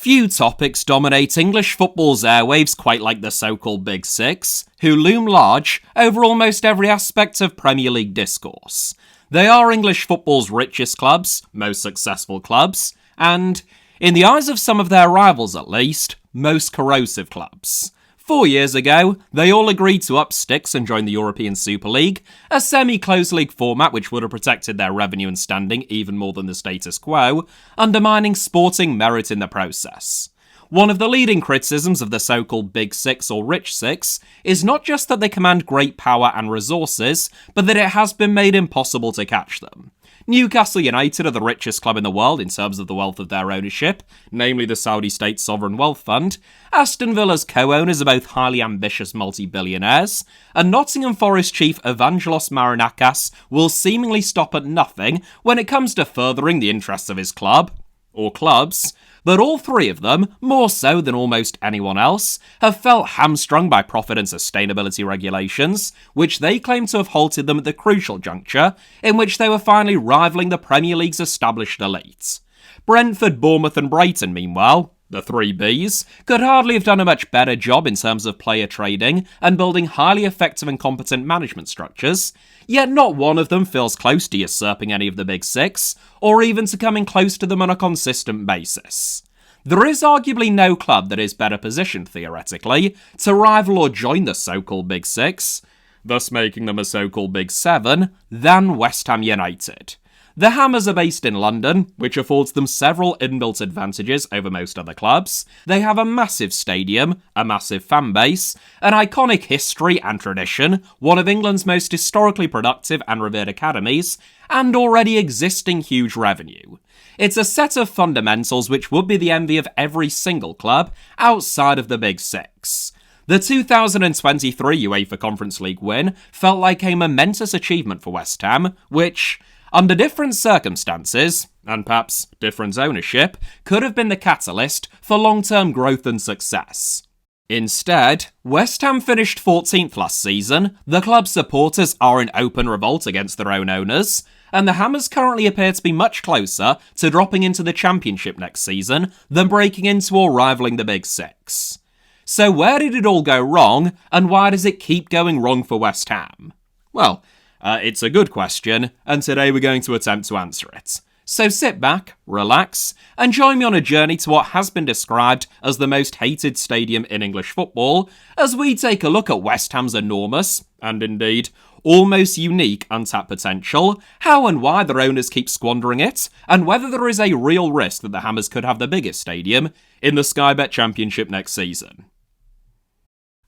Few topics dominate English football's airwaves quite like the so-called Big Six, who loom large over almost every aspect of Premier League discourse. They are English football's richest clubs, most successful clubs, and, in the eyes of some of their rivals at least, most corrosive clubs. 4 years ago, they all agreed to up sticks and join the European Super League, a semi-closed league format which would have protected their revenue and standing even more than the status quo, undermining sporting merit in the process. One of the leading criticisms of the so-called Big Six or Rich Six is not just that they command great power and resources, but that it has been made impossible to catch them. Newcastle United are the richest club in the world in terms of the wealth of their ownership, namely the Saudi State Sovereign Wealth Fund. Aston Villa's co-owners are both highly ambitious multi-billionaires, and Nottingham Forest chief Evangelos Marinakis will seemingly stop at nothing when it comes to furthering the interests of his club, or clubs. But all three of them, more so than almost anyone else, have felt hamstrung by profit and sustainability regulations, which they claim to have halted them at the crucial juncture in which they were finally rivaling the Premier League's established elite. Brentford, Bournemouth and Brighton, meanwhile, the three Bs, could hardly have done a much better job in terms of player trading and building highly effective and competent management structures, yet not one of them feels close to usurping any of the Big Six, or even to coming close to them on a consistent basis. There is arguably no club that is better positioned, theoretically, to rival or join the so-called Big Six, thus making them a so-called Big Seven, than West Ham United. The Hammers are based in London, which affords them several inbuilt advantages over most other clubs. They have a massive stadium, a massive fan base, an iconic history and tradition, one of England's most historically productive and revered academies, and already existing huge revenue. It's a set of fundamentals which would be the envy of every single club outside of the Big Six. The 2023 UEFA Conference League win felt like a momentous achievement for West Ham, which, under different circumstances, and perhaps different ownership, could have been the catalyst for long-term growth and success. Instead, West Ham finished 14th last season, the club's supporters are in open revolt against their own owners, and the Hammers currently appear to be much closer to dropping into the Championship next season than breaking into or rivaling the Big Six. So where did it all go wrong, and why does it keep going wrong for West Ham? Well, it's a good question, and today we're going to attempt to answer it. So sit back, relax, and join me on a journey to what has been described as the most hated stadium in English football, as we take a look at West Ham's enormous, and indeed, almost unique untapped potential, how and why their owners keep squandering it, and whether there is a real risk that the Hammers could have the biggest stadium in the Sky Bet Championship next season.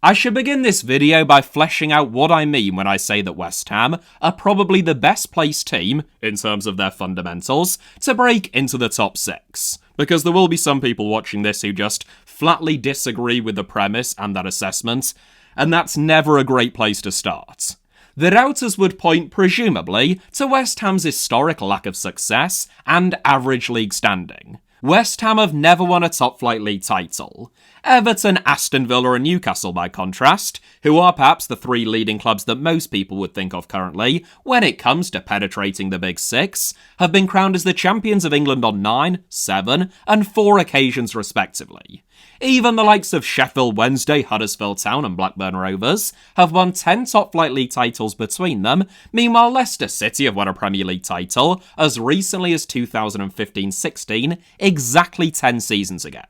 I should begin this video by fleshing out what I mean when I say that West Ham are probably the best placed team, in terms of their fundamentals, to break into the top six. Because there will be some people watching this who just flatly disagree with the premise and that assessment, and that's never a great place to start. The doubters would point, presumably, to West Ham's historic lack of success and average league standing. West Ham have never won a top-flight league title. Everton, Aston Villa and Newcastle, by contrast, who are perhaps the three leading clubs that most people would think of currently when it comes to penetrating the Big Six, have been crowned as the champions of England on 9, 7 and 4 occasions respectively. Even the likes of Sheffield Wednesday, Huddersfield Town and Blackburn Rovers have won 10 top-flight league titles between them. Meanwhile, Leicester City have won a Premier League title as recently as 2015-16, exactly 10 seasons ago.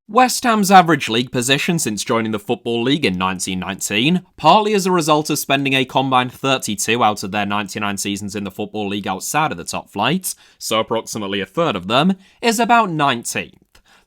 West Ham's average league position since joining the Football League in 1919, partly as a result of spending a combined 32 out of their 99 seasons in the Football League outside of the top flight, so approximately a third of them, is about 19th.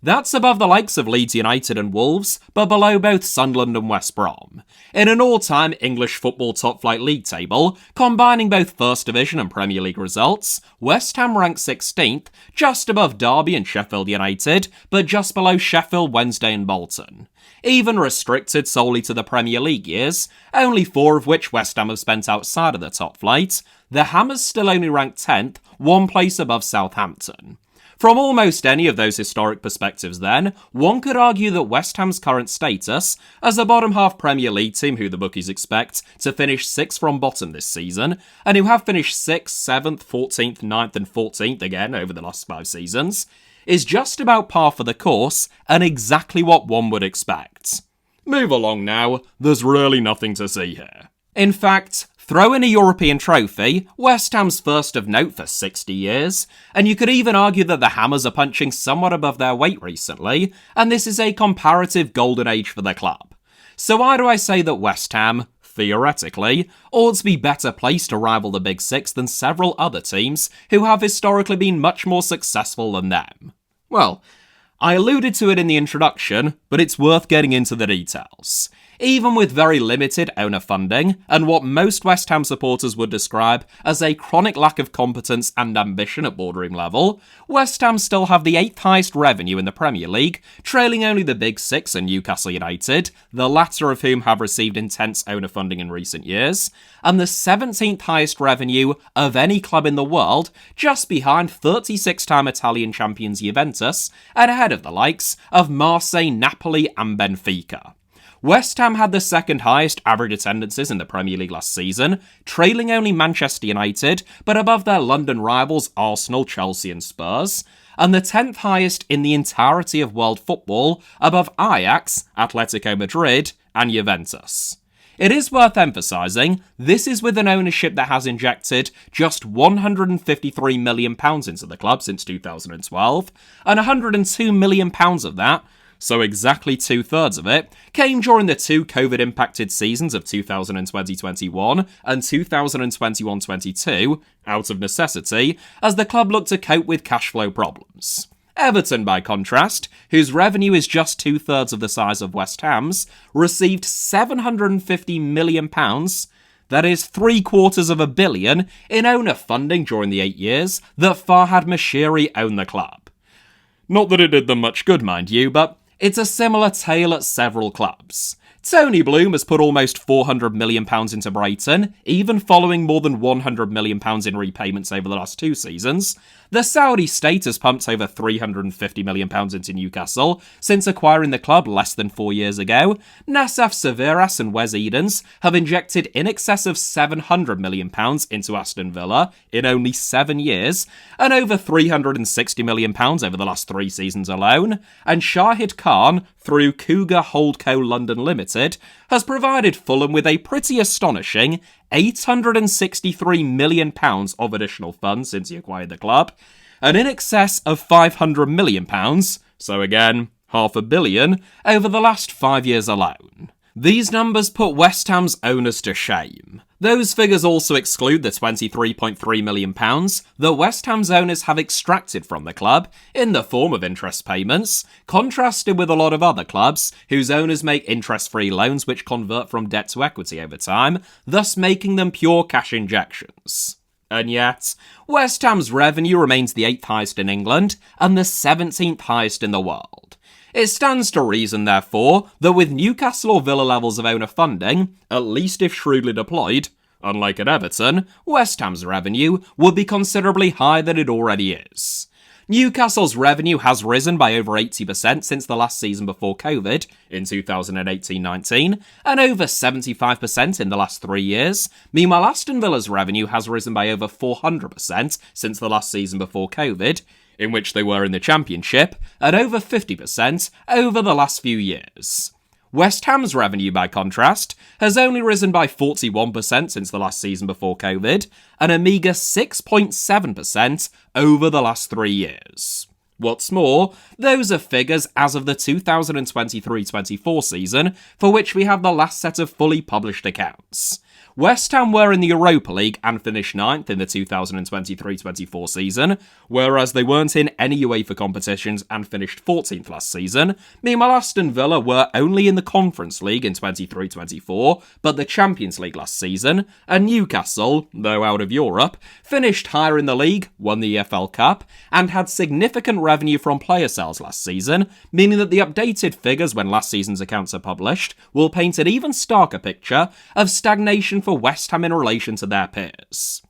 That's above the likes of Leeds United and Wolves, but below both Sunderland and West Brom. In an all-time English football top-flight league table, combining both First Division and Premier League results, West Ham ranks 16th, just above Derby and Sheffield United, but just below Sheffield Wednesday and Bolton. Even restricted solely to the Premier League years, only 4 of which West Ham have spent outside of the top flight, the Hammers still only rank 10th, one place above Southampton. From almost any of those historic perspectives then, one could argue that West Ham's current status as a bottom-half Premier League team who the bookies expect to finish 6th from bottom this season, and who have finished 6th, 7th, 14th, 9th and 14th again over the last 5 seasons, is just about par for the course and exactly what one would expect. Move along now, there's really nothing to see here. In fact, throw in a European trophy, West Ham's first of note for 60 years, and you could even argue that the Hammers are punching somewhat above their weight recently, and this is a comparative golden age for the club. So why do I say that West Ham, theoretically, ought to be better placed to rival the Big Six than several other teams who have historically been much more successful than them? Well, I alluded to it in the introduction, but it's worth getting into the details. Even with very limited owner funding, and what most West Ham supporters would describe as a chronic lack of competence and ambition at boardroom level, West Ham still have the 8th highest revenue in the Premier League, trailing only the Big Six and Newcastle United, the latter of whom have received intense owner funding in recent years, and the 17th highest revenue of any club in the world, just behind 36-time Italian champions Juventus, and ahead of the likes of Marseille, Napoli and Benfica. West Ham had the second highest average attendances in the Premier League last season, trailing only Manchester United, but above their London rivals Arsenal, Chelsea and Spurs, and the 10th highest in the entirety of world football, above Ajax, Atletico Madrid and Juventus. It is worth emphasising, this is with an ownership that has injected just £153 million into the club since 2012, and £102 million of that, so exactly 2/3 of it, came during the two COVID-impacted seasons of 2020-21 and 2021-22, out of necessity, as the club looked to cope with cash flow problems. Everton, by contrast, whose revenue is just 2/3 of the size of West Ham's, received £750 million, that is £750 million, in owner funding during the 8 years that Farhad Moshiri owned the club. Not that it did them much good, mind you, but it's a similar tale at several clubs. Tony Bloom has put almost £400 million into Brighton, even following more than £100 million in repayments over the last 2 seasons. The Saudi state has pumped over £350 million into Newcastle since acquiring the club less than 4 years ago. Nassaf Severas and Wes Edens have injected in excess of £700 million into Aston Villa in only 7 years, and over £360 million over the last 3 seasons alone. And Shahid Khan, through Cougar Holdco London Limited, has provided Fulham with a pretty astonishing £863 million of additional funds since he acquired the club, and in excess of £500 million, so again, £500 million, over the last 5 years alone. These numbers put West Ham's owners to shame. Those figures also exclude the £23.3 million that West Ham's owners have extracted from the club in the form of interest payments, contrasted with a lot of other clubs whose owners make interest-free loans which convert from debt to equity over time, thus making them pure cash injections. And yet, West Ham's revenue remains the 8th highest in England and the 17th highest in the world. It stands to reason, therefore, that with Newcastle or Villa levels of owner funding, at least if shrewdly deployed, unlike at Everton, West Ham's revenue would be considerably higher than it already is. Newcastle's revenue has risen by over 80% since the last season before COVID, in 2018-19, and over 75% in the last 3 years. Meanwhile, Aston Villa's revenue has risen by over 400% since the last season before COVID, in which they were in the Championship, and over 50% over the last few years. West Ham's revenue, by contrast, has only risen by 41% since the last season before COVID, and a meagre 6.7% over the last 3 years. What's more, those are figures as of the 2023-24 season, for which we have the last set of fully published accounts. West Ham were in the Europa League and finished 9th in the 2023-24 season, whereas they weren't in any UEFA competitions and finished 14th last season. Meanwhile, Aston Villa were only in the Conference League in 23-24, but the Champions League last season, and Newcastle, though out of Europe, finished higher in the league, won the EFL Cup, and had significant revenue from player sales last season, meaning that the updated figures when last season's accounts are published will paint an even starker picture of stagnation for West Ham in relation to their peers.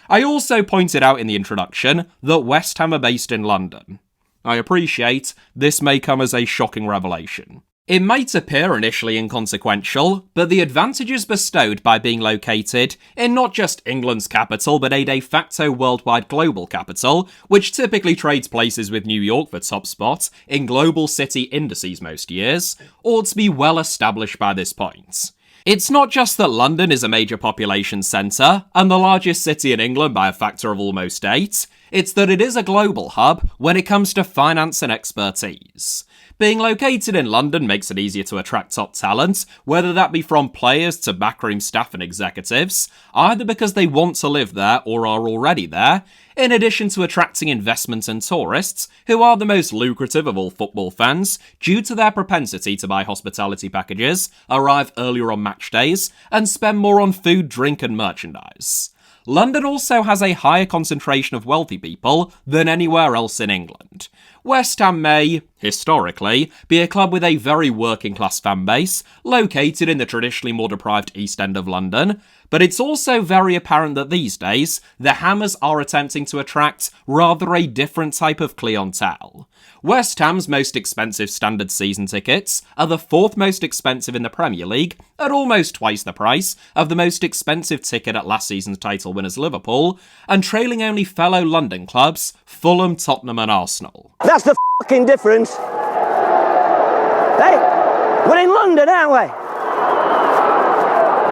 I also pointed out in the introduction that West Ham are based in London. I appreciate this may come as a shocking revelation. It might appear initially inconsequential, but the advantages bestowed by being located in not just England's capital, but a de facto worldwide global capital, which typically trades places with New York for top spot in global city indices most years, ought to be well established by this point. It's not just that London is a major population centre, and the largest city in England by a factor of almost 8, it's that it is a global hub when it comes to finance and expertise. Being located in London makes it easier to attract top talent, whether that be from players to backroom staff and executives, either because they want to live there or are already there, in addition to attracting investment and tourists, who are the most lucrative of all football fans due to their propensity to buy hospitality packages, arrive earlier on match days, and spend more on food, drink and merchandise. London also has a higher concentration of wealthy people than anywhere else in England. West Ham may, historically, be a club with a very working class fan base, located in the traditionally more deprived East End of London, but it's also very apparent that these days, the Hammers are attempting to attract rather a different type of clientele. West Ham's most expensive standard season tickets are the 4th most expensive in the Premier League, at almost twice the price of the most expensive ticket at last season's title winners Liverpool, and trailing only fellow London clubs Fulham, Tottenham and Arsenal. That's the fucking difference. Hey, we're in London, aren't we?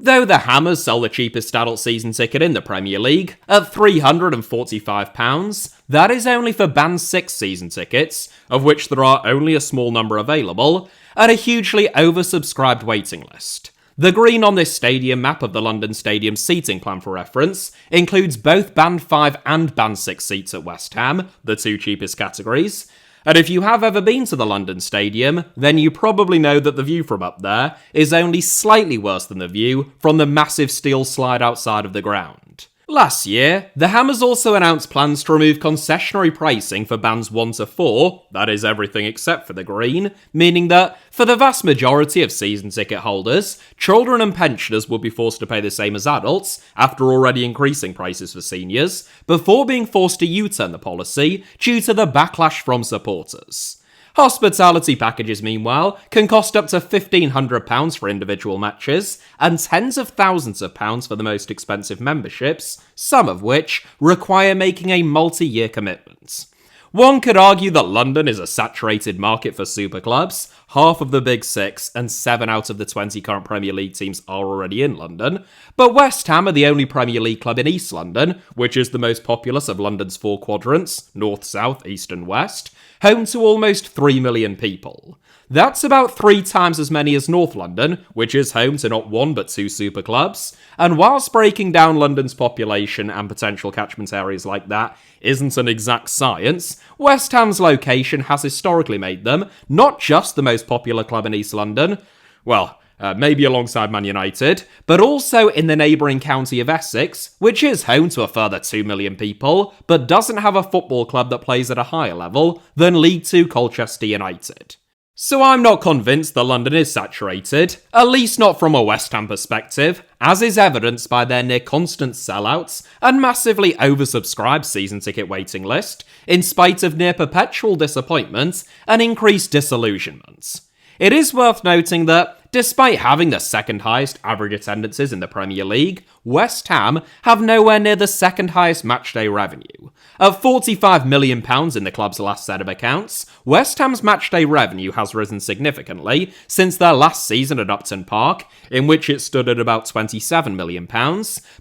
Though the Hammers sell the cheapest adult season ticket in the Premier League at £345, that is only for Band 6 season tickets, of which there are only a small number available, at a hugely oversubscribed waiting list. The green on this stadium map of the London Stadium seating plan for reference includes both Band 5 and Band 6 seats at West Ham, the 2 cheapest categories. And if you have ever been to the London Stadium, then you probably know that the view from up there is only slightly worse than the view from the massive steel slide outside of the ground. Last year, the Hammers also announced plans to remove concessionary pricing for bands 1 to 4, that is everything except for the green, meaning that, for the vast majority of season ticket holders, children and pensioners would be forced to pay the same as adults, after already increasing prices for seniors, before being forced to U-turn the policy due to the backlash from supporters. Hospitality packages, meanwhile, can cost up to £1,500 for individual matches, and tens of thousands of pounds for the most expensive memberships, some of which require making a multi-year commitment. One could argue that London is a saturated market for super clubs. Half of the big 6 and 7 out of the 20 current Premier League teams are already in London, but West Ham are the only Premier League club in East London, which is the most populous of London's 4 quadrants, north, south, east and west, home to almost 3 million people. That's about 3 times as many as North London, which is home to not 1 but 2 super clubs, and whilst breaking down London's population and potential catchment areas like that isn't an exact science, West Ham's location has historically made them not just the most popular club in East London, well, maybe alongside Man United, but also in the neighbouring county of Essex, which is home to a further 2 million people, but doesn't have a football club that plays at a higher level than League 2 Colchester United. So I'm not convinced that London is saturated, at least not from a West Ham perspective, as is evidenced by their near constant sellouts and massively oversubscribed season ticket waiting list, in spite of near perpetual disappointment and increased disillusionment. It is worth noting that, despite having the second highest average attendances in the Premier League, West Ham have nowhere near the second highest matchday revenue. At £45 million in the club's last set of accounts, West Ham's matchday revenue has risen significantly since their last season at Upton Park, in which it stood at about £27 million,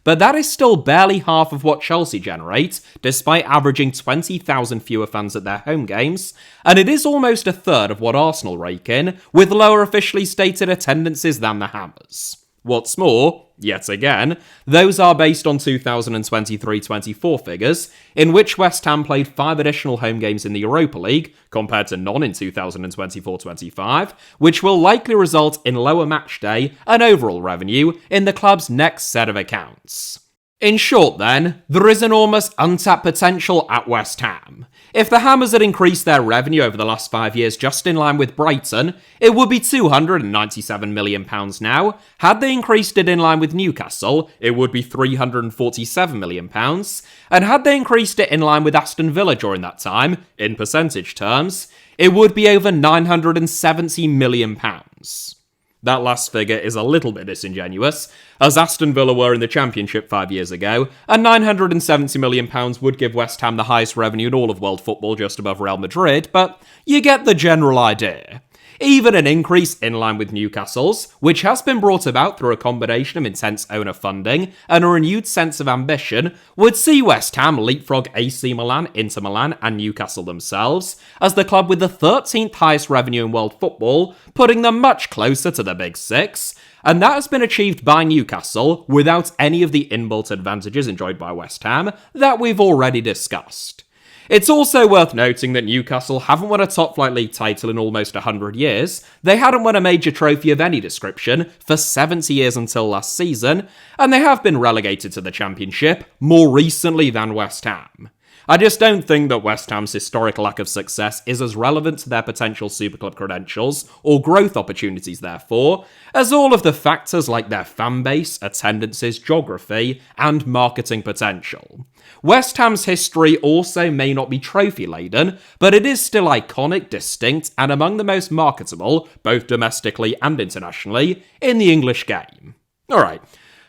but that is still barely half of what Chelsea generate, despite averaging 20,000 fewer fans at their home games, and it is almost a third of what Arsenal rake in, with lower officially stated attendances than the Hammers. What's more, yet again, those are based on 2023-24 figures, in which West Ham played 5 additional home games in the Europa League, compared to none in 2024-25, which will likely result in lower matchday and overall revenue in the club's next set of accounts. In short then, there is enormous untapped potential at West Ham. If the Hammers had increased their revenue over the last 5 years just in line with Brighton, it would be £297 million now. Had they increased it in line with Newcastle, it would be £347 million. And had they increased it in line with Aston Villa during that time, in percentage terms, it would be over £970 million. pounds. That last figure is a little bit disingenuous, as Aston Villa were in the Championship 5 years ago, and £970 million would give West Ham the highest revenue in all of world football, just above Real Madrid, but you get the general idea. Even an increase in line with Newcastle's, which has been brought about through a combination of intense owner funding and a renewed sense of ambition, would see West Ham leapfrog AC Milan, Inter Milan and Newcastle themselves, as the club with the 13th highest revenue in world football, putting them much closer to the Big Six, and that has been achieved by Newcastle without any of the inbuilt advantages enjoyed by West Ham that we've already discussed. It's also worth noting that Newcastle haven't won a top-flight league title in almost 100 years, they hadn't won a major trophy of any description for 70 years until last season, and they have been relegated to the Championship more recently than West Ham. I just don't think that West Ham's historic lack of success is as relevant to their potential superclub credentials or growth opportunities therefore, as all of the factors like their fan base, attendances, geography, and marketing potential. West Ham's history also may not be trophy-laden, but it is still iconic, distinct, and among the most marketable, both domestically and internationally, in the English game. Alright.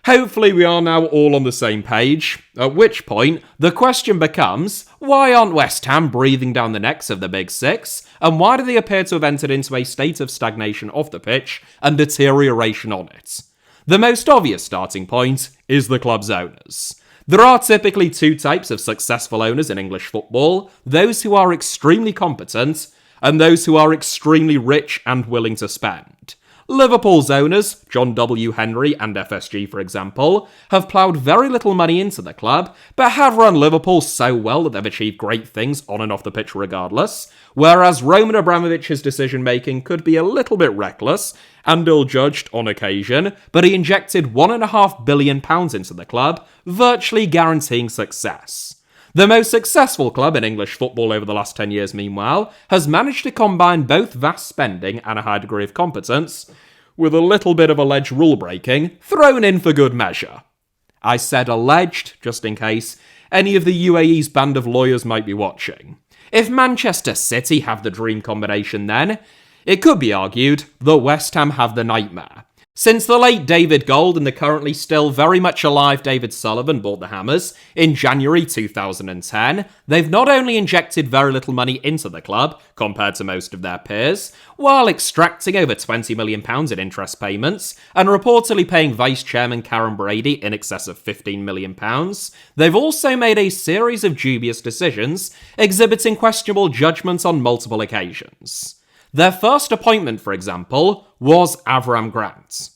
Hopefully we are now all on the same page, at which point the question becomes, why aren't West Ham breathing down the necks of the Big Six, and why do they appear to have entered into a state of stagnation off the pitch and deterioration on it? The most obvious starting point is the club's owners. There are typically two types of successful owners in English football, those who are extremely competent, and those who are extremely rich and willing to spend. Liverpool's owners, John W. Henry and FSG for example, have ploughed very little money into the club, but have run Liverpool so well that they've achieved great things on and off the pitch regardless, whereas Roman Abramovich's decision-making could be a little bit reckless and ill-judged on occasion, but he injected £1.5 billion into the club, virtually guaranteeing success. The most successful club in English football over the last 10 years, meanwhile, has managed to combine both vast spending and a high degree of competence, with a little bit of alleged rule-breaking thrown in for good measure. I said alleged, just in case any of the UAE's band of lawyers might be watching. If Manchester City have the dream combination then, it could be argued that West Ham have the nightmare. Since the late David Gold and the currently still very much alive David Sullivan bought the Hammers in January 2010, they've not only injected very little money into the club, compared to most of their peers, while extracting over £20 million in interest payments, and reportedly paying Vice Chairman Karen Brady in excess of £15 million, they've also made a series of dubious decisions, exhibiting questionable judgment on multiple occasions. Their first appointment, for example, was Avram Grant.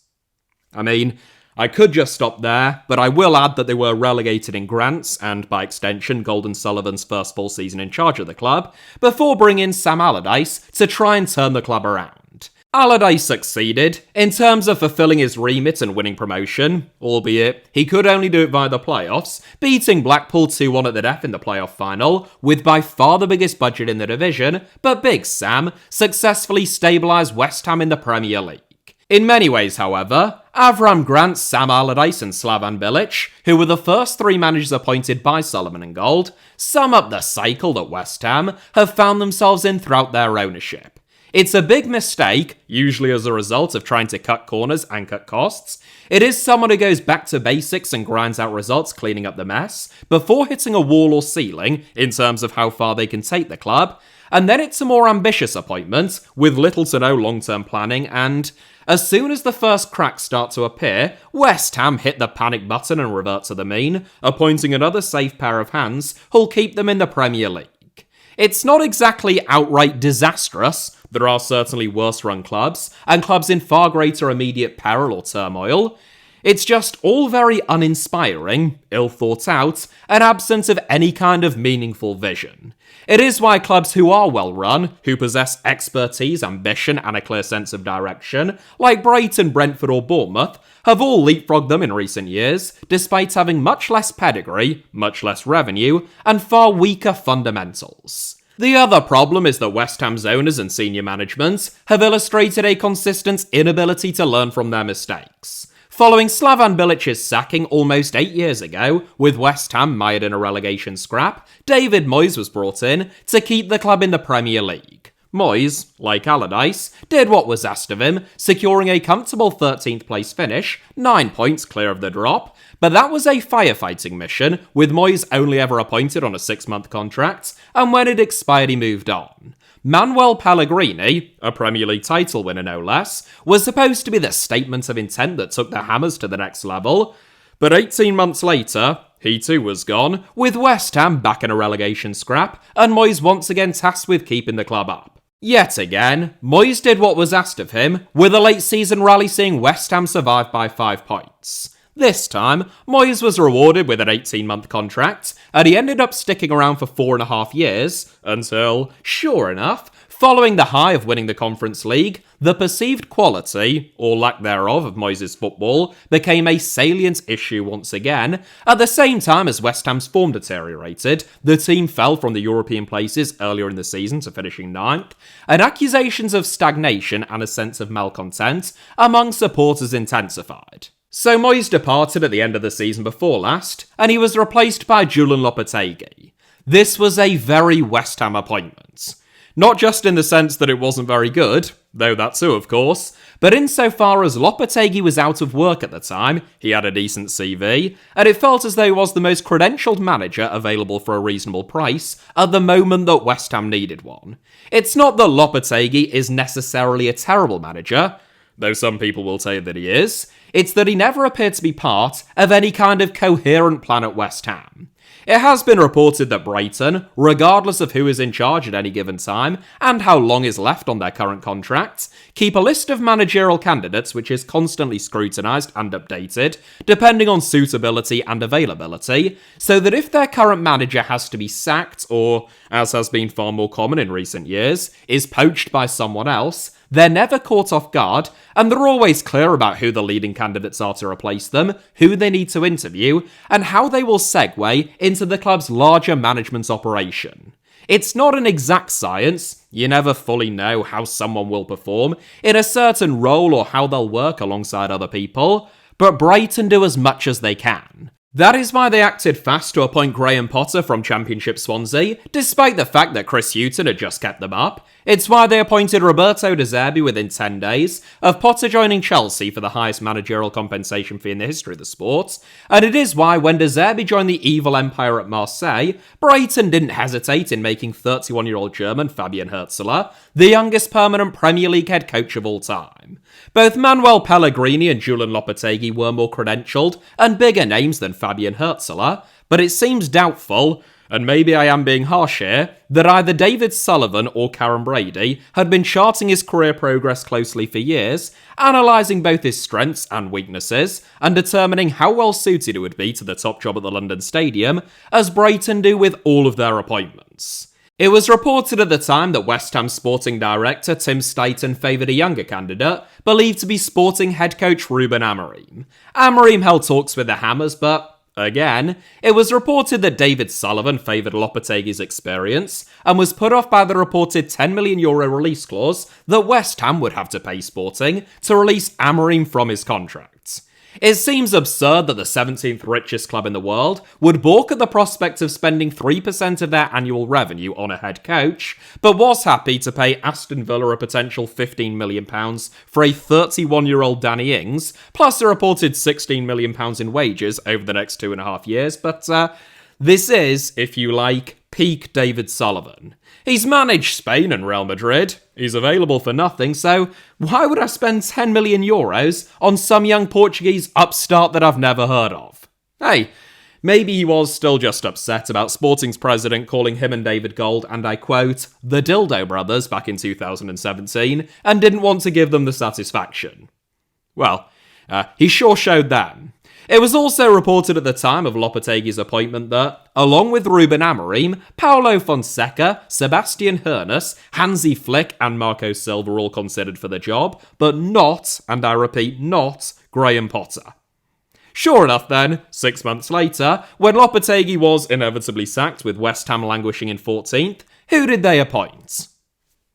I mean, I could just stop there, but I will add that they were relegated in Grant's, and by extension, Golden Sullivan's first full season in charge of the club, before bringing Sam Allardyce to try and turn the club around. Allardyce succeeded, in terms of fulfilling his remit and winning promotion, albeit he could only do it via the playoffs, beating Blackpool 2-1 at the death in the playoff final, with by far the biggest budget in the division, but Big Sam successfully stabilised West Ham in the Premier League. In many ways, however, Avram Grant, Sam Allardyce and Slavan Bilic, who were the first three managers appointed by Sullivan and Gold, sum up the cycle that West Ham have found themselves in throughout their ownership. It's a big mistake, usually as a result of trying to cut corners and cut costs. It is someone who goes back to basics and grinds out results, cleaning up the mess, before hitting a wall or ceiling in terms of how far they can take the club. And then it's a more ambitious appointment, with little to no long-term planning, and as soon as the first cracks start to appear, West Ham hit the panic button and revert to the mean, appointing another safe pair of hands who'll keep them in the Premier League. It's not exactly outright disastrous. There are certainly worse-run clubs, and clubs in far greater immediate peril or turmoil. It's just all very uninspiring, ill-thought-out, and absent of any kind of meaningful vision. It is why clubs who are well-run, who possess expertise, ambition, and a clear sense of direction, like Brighton, Brentford, or Bournemouth, have all leapfrogged them in recent years, despite having much less pedigree, much less revenue, and far weaker fundamentals. The other problem is that West Ham's owners and senior management have illustrated a consistent inability to learn from their mistakes. Following Slavan Bilic's sacking almost 8 years ago, with West Ham mired in a relegation scrap, David Moyes was brought in to keep the club in the Premier League. Moyes, like Allardyce, did what was asked of him, securing a comfortable 13th place finish, 9 points clear of the drop, but that was a firefighting mission, with Moyes only ever appointed on a 6-month contract, and when it expired he moved on. Manuel Pellegrini, a Premier League title winner no less, was supposed to be the statement of intent that took the Hammers to the next level, but 18 months later, he too was gone, with West Ham back in a relegation scrap, and Moyes once again tasked with keeping the club up. Yet again, Moyes did what was asked of him, with a late season rally seeing West Ham survive by 5 points. This time, Moyes was rewarded with an 18-month contract, and he ended up sticking around for 4.5 years, until, sure enough, following the high of winning the Conference League, the perceived quality, or lack thereof, of Moyes' football became a salient issue once again. At the same time as West Ham's form deteriorated, the team fell from the European places earlier in the season to finishing 9th, and accusations of stagnation and a sense of malcontent among supporters intensified. So Moyes departed at the end of the season before last, and he was replaced by Julian Lopetegui. This was a very West Ham appointment. Not just in the sense that it wasn't very good, though that too of course, but insofar as Lopetegui was out of work at the time, he had a decent CV, and it felt as though he was the most credentialed manager available for a reasonable price at the moment that West Ham needed one. It's not that Lopetegui is necessarily a terrible manager, though some people will say that he is, it's that he never appeared to be part of any kind of coherent plan at West Ham. It has been reported that Brighton, regardless of who is in charge at any given time and how long is left on their current contract, keep a list of managerial candidates which is constantly scrutinised and updated, depending on suitability and availability, so that if their current manager has to be sacked or, as has been far more common in recent years, is poached by someone else, they're never caught off guard, and they're always clear about who the leading candidates are to replace them, who they need to interview, and how they will segue into the club's larger management operation. It's not an exact science, you never fully know how someone will perform in a certain role or how they'll work alongside other people, but Brighton do as much as they can. That is why they acted fast to appoint Graham Potter from Championship Swansea, despite the fact that Chris Hughton had just kept them up. It's why they appointed Roberto De Zerbi within 10 days of Potter joining Chelsea for the highest managerial compensation fee in the history of the sport. And it is why when De Zerbi joined the evil empire at Marseille, Brighton didn't hesitate in making 31-year-old German Fabian Hürzeler the youngest permanent Premier League head coach of all time. Both Manuel Pellegrini and Julian Lopetegui were more credentialed and bigger names than Fabian Hürzeler, but it seems doubtful, and maybe I am being harsh here, that either David Sullivan or Karen Brady had been charting his career progress closely for years, analysing both his strengths and weaknesses, and determining how well suited he would be to the top job at the London Stadium, as Brighton do with all of their appointments. It was reported at the time that West Ham sporting director Tim Staten favoured a younger candidate, believed to be Sporting head coach Ruben Amorim. Amorim held talks with the Hammers, but, again, it was reported that David Sullivan favoured Lopetegui's experience, and was put off by the reported €10 million release clause that West Ham would have to pay Sporting to release Amorim from his contract. It seems absurd that the 17th richest club in the world would balk at the prospect of spending 3% of their annual revenue on a head coach, but was happy to pay Aston Villa a potential £15 million for a 31-year-old Danny Ings, plus a reported £16 million in wages over the next 2.5 years, but this is, if you like, peak David Sullivan. He's managed Spain and Real Madrid, he's available for nothing, so why would I spend €10 million on some young Portuguese upstart that I've never heard of? Hey, maybe he was still just upset about Sporting's president calling him and David Gold, and I quote, the Dildo Brothers back in 2017, and didn't want to give them the satisfaction. Well, he sure showed that. It was also reported at the time of Lopetegui's appointment that, along with Ruben Amorim, Paulo Fonseca, Sebastian Hoeneß, Hansi Flick and Marco Silva were all considered for the job, but not, and I repeat, not, Graham Potter. Sure enough then, 6 months later, when Lopetegui was inevitably sacked with West Ham languishing in 14th, who did they appoint?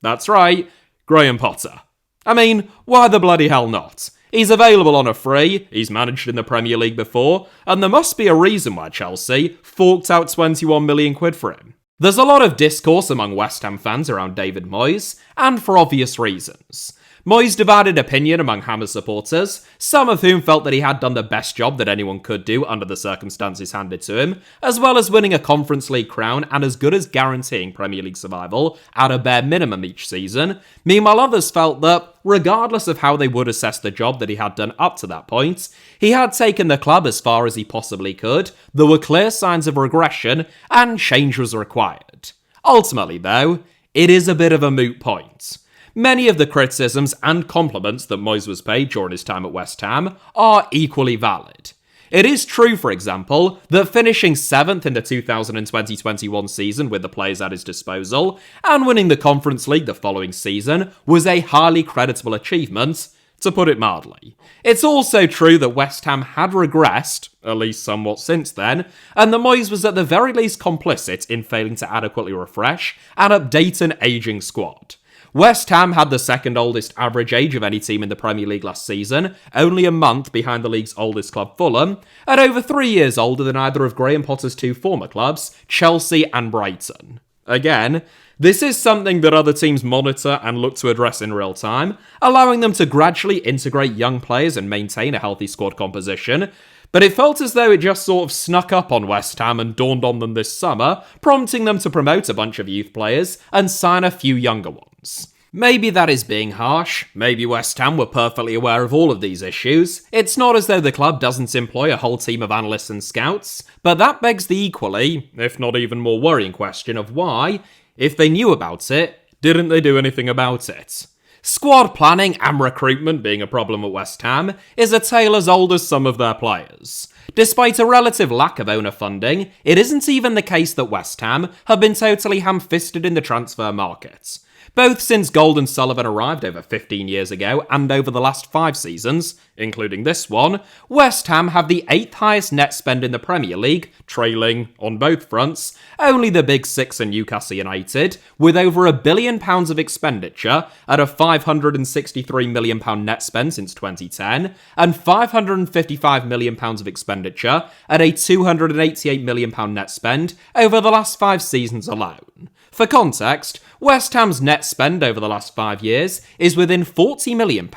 That's right, Graham Potter. I mean, why the bloody hell not? He's available on a free, he's managed in the Premier League before, and there must be a reason why Chelsea forked out £21 million for him. There's a lot of discourse among West Ham fans around David Moyes, and for obvious reasons. Moyes divided opinion among Hammers supporters, some of whom felt that he had done the best job that anyone could do under the circumstances handed to him, as well as winning a Conference League crown and as good as guaranteeing Premier League survival at a bare minimum each season. Meanwhile, others felt that, regardless of how they would assess the job that he had done up to that point, he had taken the club as far as he possibly could, there were clear signs of regression, and change was required. Ultimately, though, it is a bit of a moot point. Many of the criticisms and compliments that Moyes was paid during his time at West Ham are equally valid. It is true, for example, that finishing 7th in the 2020-21 season with the players at his disposal, and winning the Conference League the following season, was a highly creditable achievement, to put it mildly. It's also true that West Ham had regressed, at least somewhat since then, and that Moyes was at the very least complicit in failing to adequately refresh and update an ageing squad. West Ham had the second oldest average age of any team in the Premier League last season, only a month behind the league's oldest club Fulham, and over 3 years older than either of Graham Potter's two former clubs, Chelsea and Brighton. Again, this is something that other teams monitor and look to address in real time, allowing them to gradually integrate young players and maintain a healthy squad composition, but it felt as though it just sort of snuck up on West Ham and dawned on them this summer, prompting them to promote a bunch of youth players and sign a few younger ones. Maybe that is being harsh, maybe West Ham were perfectly aware of all of these issues. It's not as though the club doesn't employ a whole team of analysts and scouts, but that begs the equally, if not even more worrying question of why, if they knew about it, didn't they do anything about it? Squad planning and recruitment being a problem at West Ham is a tale as old as some of their players. Despite a relative lack of owner funding, it isn't even the case that West Ham have been totally ham-fisted in the transfer market. Both since Gold and Sullivan arrived over 15 years ago and over the last 5 seasons, including this one, West Ham have the 8th highest net spend in the Premier League, trailing, on both fronts, only the Big Six and Newcastle United, with over £1 billion of expenditure at a £563 million net spend since 2010, and £555 million of expenditure at a £288 million net spend over the last 5 seasons alone. For context, West Ham's net spend over the last 5 years is within £40 million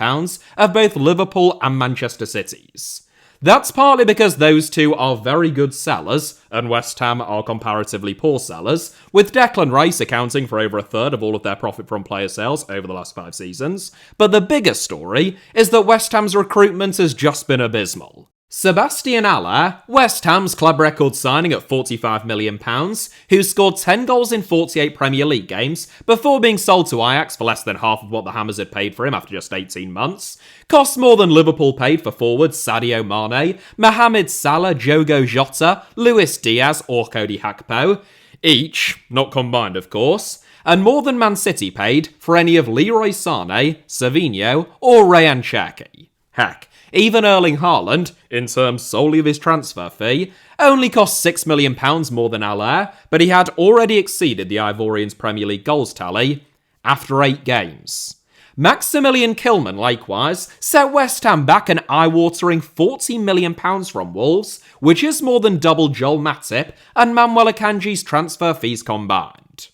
of both Liverpool and Manchester City's. That's partly because those two are very good sellers, and West Ham are comparatively poor sellers, with Declan Rice accounting for over a third of all of their profit from player sales over the last 5 seasons. But the bigger story is that West Ham's recruitment has just been abysmal. Sebastian Haller, West Ham's club record signing at £45 million, who scored 10 goals in 48 Premier League games before being sold to Ajax for less than half of what the Hammers had paid for him after just 18 months, cost more than Liverpool paid for forwards Sadio Mane, Mohamed Salah, Diogo Jota, Luis Diaz or Cody Gakpo, each, not combined of course, and more than Man City paid for any of Leroy Sané, Savinho or Ryan Cherki. Heck, even Erling Haaland, in terms solely of his transfer fee, only cost £6 million more than Haller, but he had already exceeded the Ivorian's Premier League goals tally after 8 games. Maximilian Kilman, likewise, set West Ham back an eye-watering £40 million from Wolves, which is more than double Joel Matip and Manuel Akanji's transfer fees combined.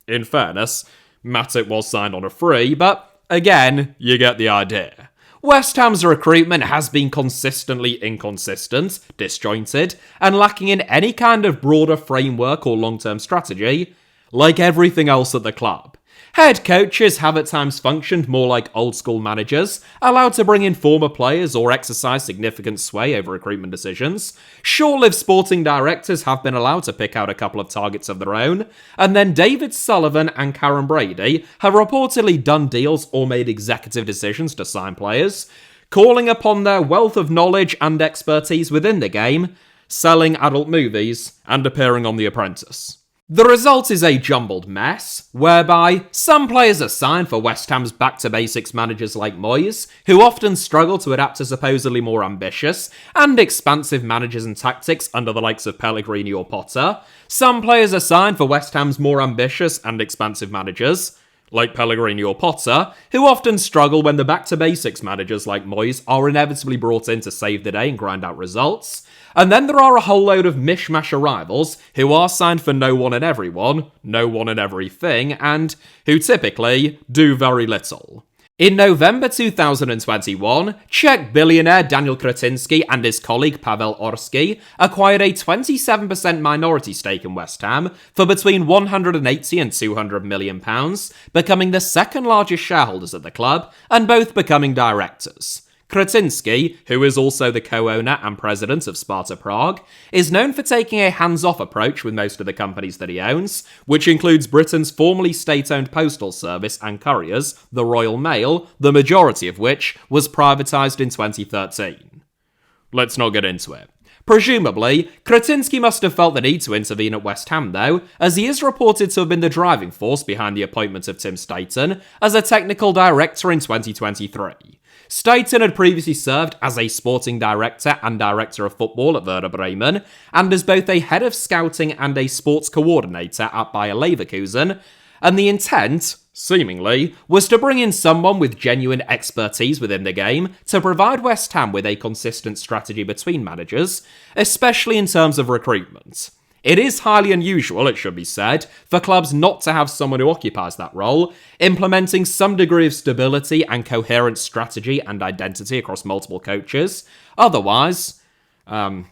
In fairness, Matip was signed on a free, but again, you get the idea. West Ham's recruitment has been consistently inconsistent, disjointed, and lacking in any kind of broader framework or long-term strategy, like everything else at the club. Head coaches have at times functioned more like old-school managers, allowed to bring in former players or exercise significant sway over recruitment decisions. Short-lived sporting directors have been allowed to pick out a couple of targets of their own, and then David Sullivan and Karen Brady have reportedly done deals or made executive decisions to sign players, calling upon their wealth of knowledge and expertise within the game, selling adult movies, and appearing on The Apprentice. The result is a jumbled mess, whereby some players are signed for West Ham's back-to-basics managers like Moyes, who often struggle to adapt to supposedly more ambitious and expansive managers and tactics under the likes of Pellegrini or Potter. Some players are signed for West Ham's more ambitious and expansive managers, like Pellegrini or Potter, who often struggle when the back-to-basics managers like Moyes are inevitably brought in to save the day and grind out results. And then there are a whole load of mishmash arrivals who are signed for no one and everyone, no one and everything, and who typically do very little. In November 2021, Czech billionaire Daniel Kretinsky and his colleague Pavel Orski acquired a 27% minority stake in West Ham for between 180 and 200 million pounds, becoming the second largest shareholders at the club and both becoming directors. Kretinsky, who is also the co-owner and president of Sparta Prague, is known for taking a hands-off approach with most of the companies that he owns, which includes Britain's formerly state-owned postal service and couriers, the Royal Mail, the majority of which was privatised in 2013. Let's not get into it. Presumably, Kretinsky must have felt the need to intervene at West Ham though, as he is reported to have been the driving force behind the appointment of Tim Staten as a technical director in 2023. Staten had previously served as a sporting director and director of football at Werder Bremen, and as both a head of scouting and a sports coordinator at Bayer Leverkusen, and the intent, seemingly, was to bring in someone with genuine expertise within the game to provide West Ham with a consistent strategy between managers, especially in terms of recruitment. It is highly unusual, it should be said, for clubs not to have someone who occupies that role, implementing some degree of stability and coherent strategy and identity across multiple coaches. Otherwise you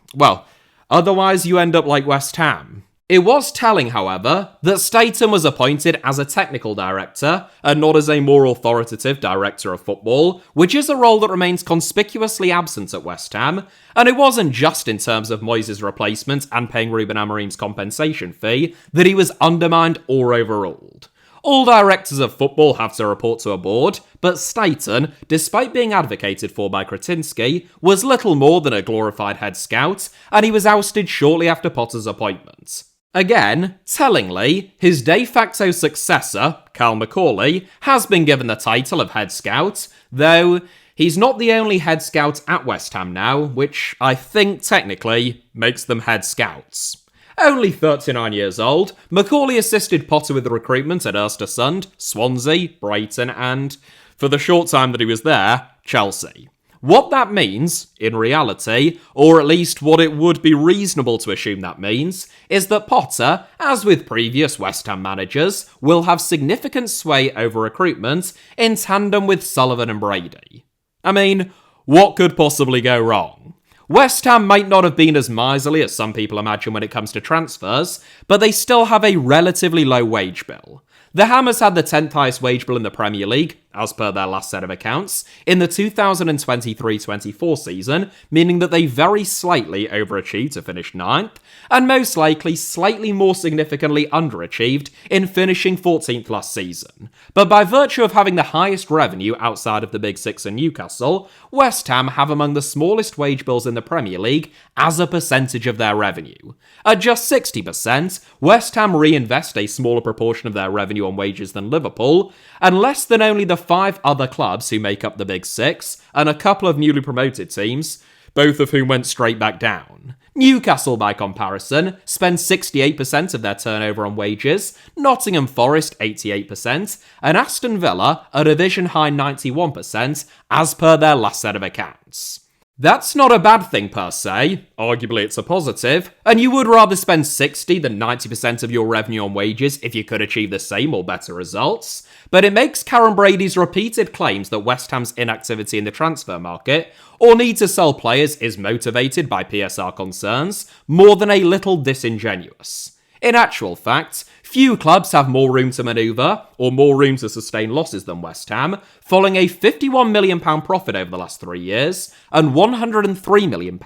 end up like West Ham. It was telling, however, that Staten was appointed as a technical director and not as a more authoritative director of football, which is a role that remains conspicuously absent at West Ham, and it wasn't just in terms of Moyes' replacement and paying Ruben Amorim's compensation fee that he was undermined or overruled. All directors of football have to report to a board, but Staten, despite being advocated for by Kretinsky, was little more than a glorified head scout, and he was ousted shortly after Potter's appointment. Again, tellingly, his de facto successor, Carl Macaulay, has been given the title of head scout, though he's not the only head scout at West Ham now, which I think technically makes them head scouts. Only 39 years old, Macaulay assisted Potter with the recruitment at Östersund, Swansea, Brighton, and, for the short time that he was there, Chelsea. What that means, in reality, or at least what it would be reasonable to assume that means, is that Potter, as with previous West Ham managers, will have significant sway over recruitment in tandem with Sullivan and Brady. I mean, what could possibly go wrong? West Ham might not have been as miserly as some people imagine when it comes to transfers, but they still have a relatively low wage bill. The Hammers had the 10th highest wage bill in the Premier League, as per their last set of accounts, in the 2023-24 season, meaning that they very slightly overachieved to finish 9th, and most likely slightly more significantly underachieved in finishing 14th last season. But by virtue of having the highest revenue outside of the Big Six and Newcastle, West Ham have among the smallest wage bills in the Premier League as a percentage of their revenue. At just 60%, West Ham reinvest a smaller proportion of their revenue on wages than Liverpool, and less than only the 5 other clubs who make up the Big Six, and a couple of newly promoted teams, both of whom went straight back down. Newcastle, by comparison, spend 68% of their turnover on wages, Nottingham Forest 88%, and Aston Villa a division-high 91%, as per their last set of accounts. That's not a bad thing per se, arguably it's a positive, and you would rather spend 60 than 90% of your revenue on wages if you could achieve the same or better results, but it makes Karen Brady's repeated claims that West Ham's inactivity in the transfer market, or need to sell players, is motivated by PSR concerns, more than a little disingenuous. In actual fact, few clubs have more room to manoeuvre, or more room to sustain losses than West Ham, following a £51 million profit over the last 3 years, and £103 million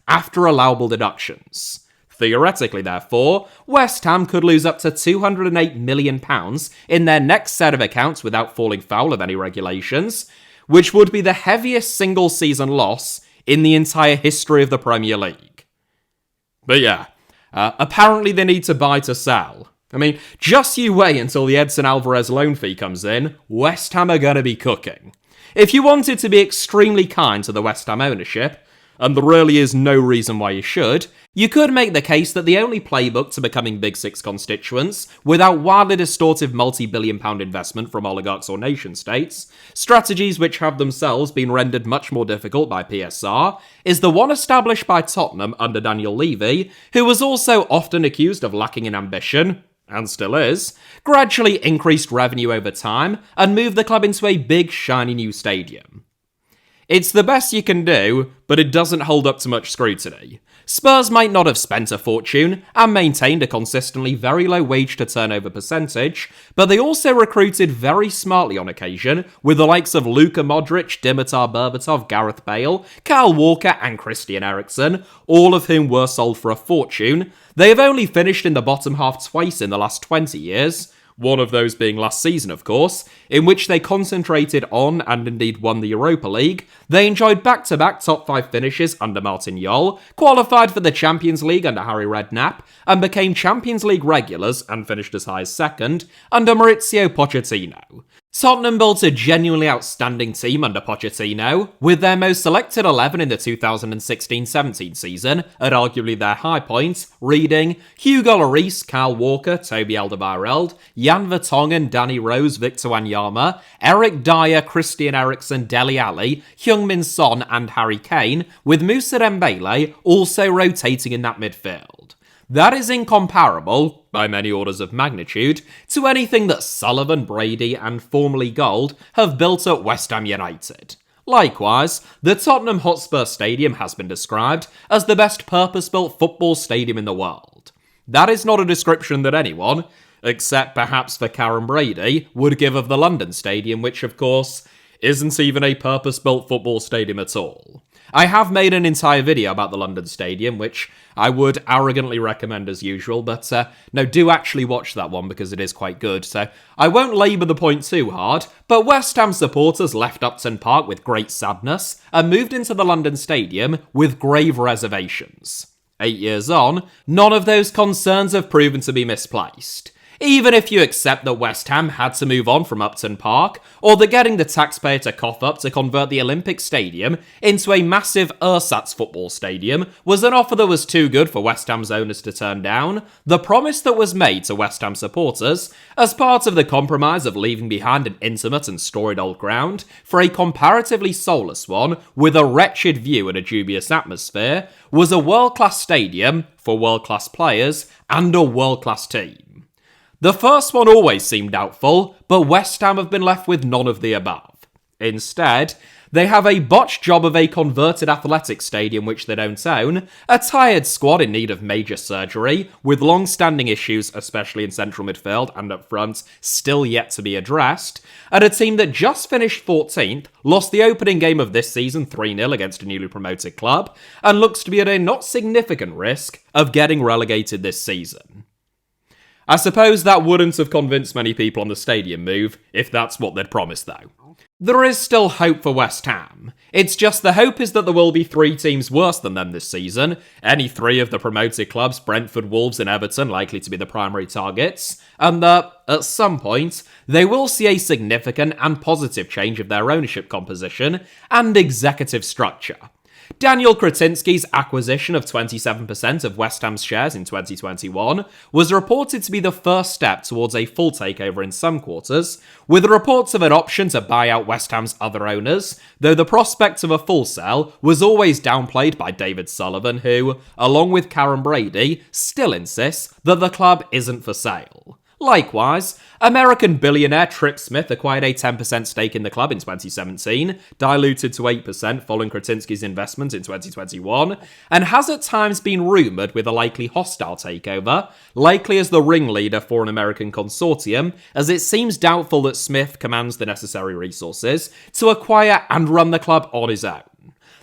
after allowable deductions. Theoretically, therefore, West Ham could lose up to £208 million in their next set of accounts without falling foul of any regulations, which would be the heaviest single-season loss in the entire history of the Premier League. But yeah, apparently they need to buy to sell. I mean, just you wait until the Edson Alvarez loan fee comes in, West Ham are going to be cooking. If you wanted to be extremely kind to the West Ham ownership, and there really is no reason why you should, you could make the case that the only playbook to becoming Big Six constituents, without wildly distortive multi-billion pound investment from oligarchs or nation-states, strategies which have themselves been rendered much more difficult by PSR, is the one established by Tottenham under Daniel Levy, who was also often accused of lacking in ambition, and still is, gradually increased revenue over time, and moved the club into a big, shiny new stadium. It's the best you can do, but it doesn't hold up to much scrutiny. Spurs might not have spent a fortune and maintained a consistently very low wage to turnover percentage, but they also recruited very smartly on occasion, with the likes of Luka Modric, Dimitar Berbatov, Gareth Bale, Kyle Walker and Christian Eriksen, all of whom were sold for a fortune. They have only finished in the bottom half twice in the last 20 years, one of those being last season, of course, in which they concentrated on and indeed won the Europa League. They enjoyed back-to-back top 5 finishes under Martin Jol, qualified for the Champions League under Harry Redknapp, and became Champions League regulars and finished as high as second under Maurizio Pochettino. Tottenham built a genuinely outstanding team under Pochettino, with their most selected 11 in the 2016-17 season, at arguably their high point, reading Hugo Lloris, Kyle Walker, Toby Alderweireld, Jan Vertonghen, Danny Rose, Victor Wanyama, Eric Dyer, Christian Eriksen, Dele Alli, Heung-min Son and Harry Kane, with Moussa Dembele also rotating in that midfield. That is incomparable, by many orders of magnitude, to anything that Sullivan, Brady and formerly Gold have built at West Ham United. Likewise, the Tottenham Hotspur Stadium has been described as the best purpose-built football stadium in the world. That is not a description that anyone, except perhaps for Karen Brady, would give of the London Stadium, which of course isn't even a purpose-built football stadium at all. I have made an entire video about the London Stadium, which I would arrogantly recommend as usual, but no, do actually watch that one because it is quite good, so I won't labour the point too hard, but West Ham supporters left Upton Park with great sadness and moved into the London Stadium with grave reservations. 8 years on, none of those concerns have proven to be misplaced. Even if you accept that West Ham had to move on from Upton Park, or that getting the taxpayer to cough up to convert the Olympic Stadium into a massive ersatz football stadium was an offer that was too good for West Ham's owners to turn down, the promise that was made to West Ham supporters, as part of the compromise of leaving behind an intimate and storied old ground for a comparatively soulless one with a wretched view and a dubious atmosphere, was a world-class stadium for world-class players and a world-class team. The first one always seemed doubtful, but West Ham have been left with none of the above. Instead, they have a botched job of a converted athletic stadium which they don't own, a tired squad in need of major surgery, with long-standing issues, especially in central midfield and up front, still yet to be addressed, and a team that just finished 14th, lost the opening game of this season 3-0 against a newly promoted club, and looks to be at a not significant risk of getting relegated this season. I suppose that wouldn't have convinced many people on the stadium move, if that's what they'd promised though. There is still hope for West Ham. It's just the hope is that there will be 3 teams worse than them this season, any 3 of the promoted clubs, Brentford, Wolves and Everton, likely to be the primary targets, and that, at some point, they will see a significant and positive change of their ownership composition and executive structure. Daniel Kretinsky's acquisition of 27% of West Ham's shares in 2021 was reported to be the first step towards a full takeover in some quarters, with reports of an option to buy out West Ham's other owners, though the prospect of a full sale was always downplayed by David Sullivan, who, along with Karen Brady, still insists that the club isn't for sale. Likewise, American billionaire Trip Smith acquired a 10% stake in the club in 2017, diluted to 8% following Kretinsky's investment in 2021, and has at times been rumoured with a likely hostile takeover, likely as the ringleader for an American consortium, as it seems doubtful that Smith commands the necessary resources to acquire and run the club on his own.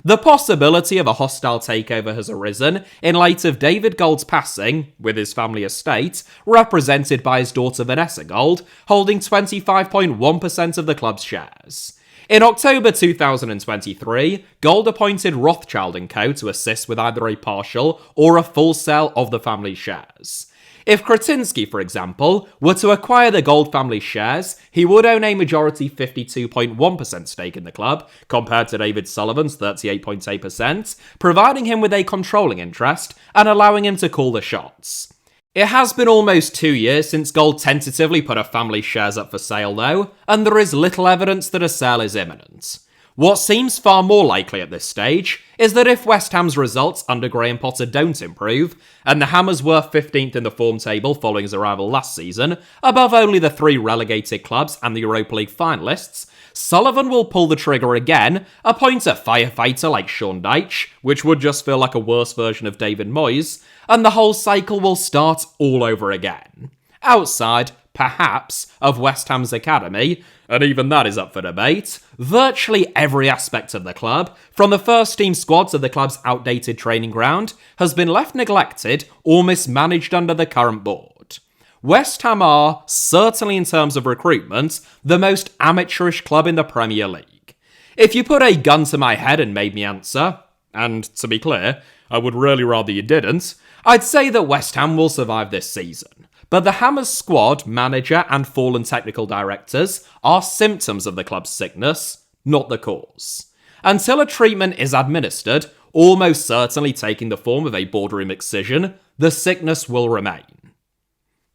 The possibility of a hostile takeover has arisen in light of David Gold's passing, with his family estate, represented by his daughter Vanessa Gold, holding 25.1% of the club's shares. In October 2023, Gold appointed Rothschild & Co. to assist with either a partial or a full sale of the family's shares. If Kretinsky, for example, were to acquire the Gold family shares, he would own a majority 52.1% stake in the club, compared to David Sullivan's 38.8%, providing him with a controlling interest and allowing him to call the shots. It has been almost 2 years since Gold tentatively put a family's shares up for sale though, and there is little evidence that a sale is imminent. What seems far more likely at this stage is that if West Ham's results under Graham Potter don't improve, and the Hammers were 15th in the form table following his arrival last season, above only the 3 relegated clubs and the Europa League finalists, Sullivan will pull the trigger again, appoint a firefighter like Sean Dyche, which would just feel like a worse version of David Moyes, and the whole cycle will start all over again. Outside, perhaps, of West Ham's academy, and even that is up for debate, virtually every aspect of the club, from the first team squad to the club's outdated training ground, has been left neglected or mismanaged under the current board. West Ham are, certainly in terms of recruitment, the most amateurish club in the Premier League. If you put a gun to my head and made me answer, and to be clear, I would really rather you didn't, I'd say that West Ham will survive this season. But the Hammers squad, manager and fallen technical directors are symptoms of the club's sickness, not the cause. Until a treatment is administered, almost certainly taking the form of a boardroom excision, the sickness will remain.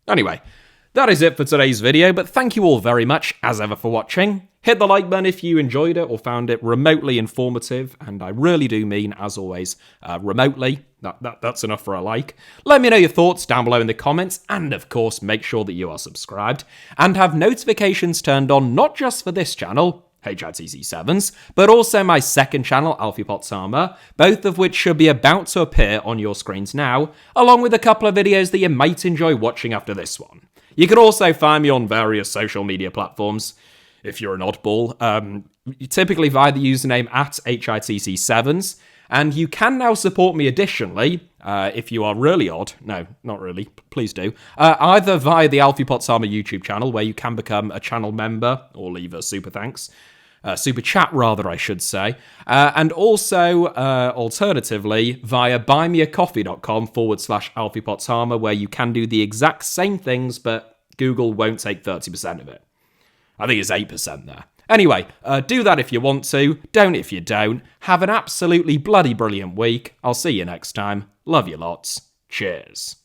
Anyway, that is it for today's video, but thank you all very much, as ever, for watching. Hit the like button if you enjoyed it or found it remotely informative, and I really do mean, as always, remotely. That's enough for a like. Let me know your thoughts down below in the comments, and of course, make sure that you are subscribed, and have notifications turned on not just for this channel, HITC Sevens, but also my second channel, Alfie Potts Armour, both of which should be about to appear on your screens now, along with a couple of videos that you might enjoy watching after this one. You can also find me on various social media platforms, if you're an oddball, typically via the username at HITC Sevens, and you can now support me additionally, if you are really odd, no, not really, please do, either via the Alfie Potts Armour YouTube channel, where you can become a channel member, or leave a super thanks, super chat rather, I should say, and also, alternatively, via buymeacoffee.com/Alfie Potts Armour, where you can do the exact same things, but Google won't take 30% of it. I think it's 8% there. Anyway, do that if you want to, don't if you don't. Have an absolutely bloody brilliant week. I'll see you next time. Love you lots. Cheers.